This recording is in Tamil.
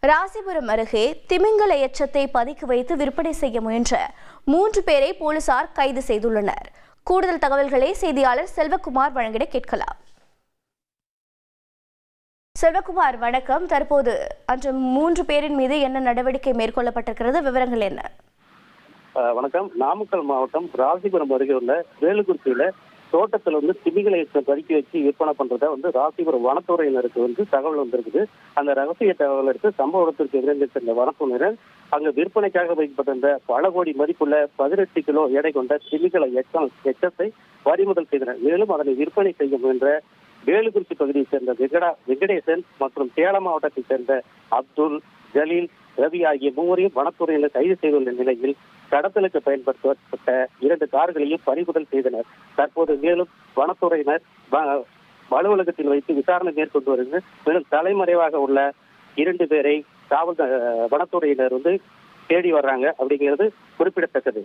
ராசிபுரம் அருகே திமிங்கல எச்சத்தை பதுக்கி வைத்து விற்பனை செய்ய முயன்ற 3 பேரை போலீசார் கைது செய்துள்ளனர். கூடுதல் தகவல்களை செய்தியாளர் செல்வகுமார் வழங்கிட கேட்கலாம். செல்வகுமார், வணக்கம். தற்போது அன்று 3 பேரின் மீது என்ன நடவடிக்கை மேற்கொள்ளப்பட்டிருக்கிறது, விவரங்கள் என்ன? வணக்கம். நாமக்கல் மாவட்டம் ராசிபுரம் அருகே உள்ள வேலுக்குறிச்சியில தோட்டத்துல திமிங்கல எச்சம் பதுக்கி வச்சு விற்பனை பண்றத ராசிபுரம் வனத்துறையினருக்கு தகவல் வந்திருக்குது. அந்த ரகசிய தகவல் எடுத்து சம்பவ இடத்திற்கு விரைந்து சென்ற வனத்துறையினர் அங்கு விற்பனைக்காக வைக்கப்பட்டிருந்த பல கோடி மதிப்புள்ள 18 கிலோ எடை கொண்ட திமிங்கல எச்சத்தை பறிமுதல் செய்தனர். மேலும் அதனை விற்பனை செய்ய முயன்ற வேலுக்குறிச்சி பகுதியைச் சேர்ந்த வெங்கடேசன் மற்றும் சேலம் மாவட்டத்தைச் சேர்ந்த அப்துல், ஜலீல், ரவி ஆகிய 3 வனத்துறையினர் கைது செய்துள்ள நிலையில் கடத்தலுக்கு பயன்படுத்தப்பட்ட 2 கார்களையும் பறிமுதல் செய்தனர். தற்போது மேலும் வனத்துறையினர் அலுவலகத்தில் வைத்து விசாரணை மேற்கொண்டு வருகின்றனர். மேலும் தலைமறைவாக உள்ள 2 பேரை வனத்துறையினர் தேடி வர்றாங்க அப்படிங்கிறது குறிப்பிடத்தக்கது.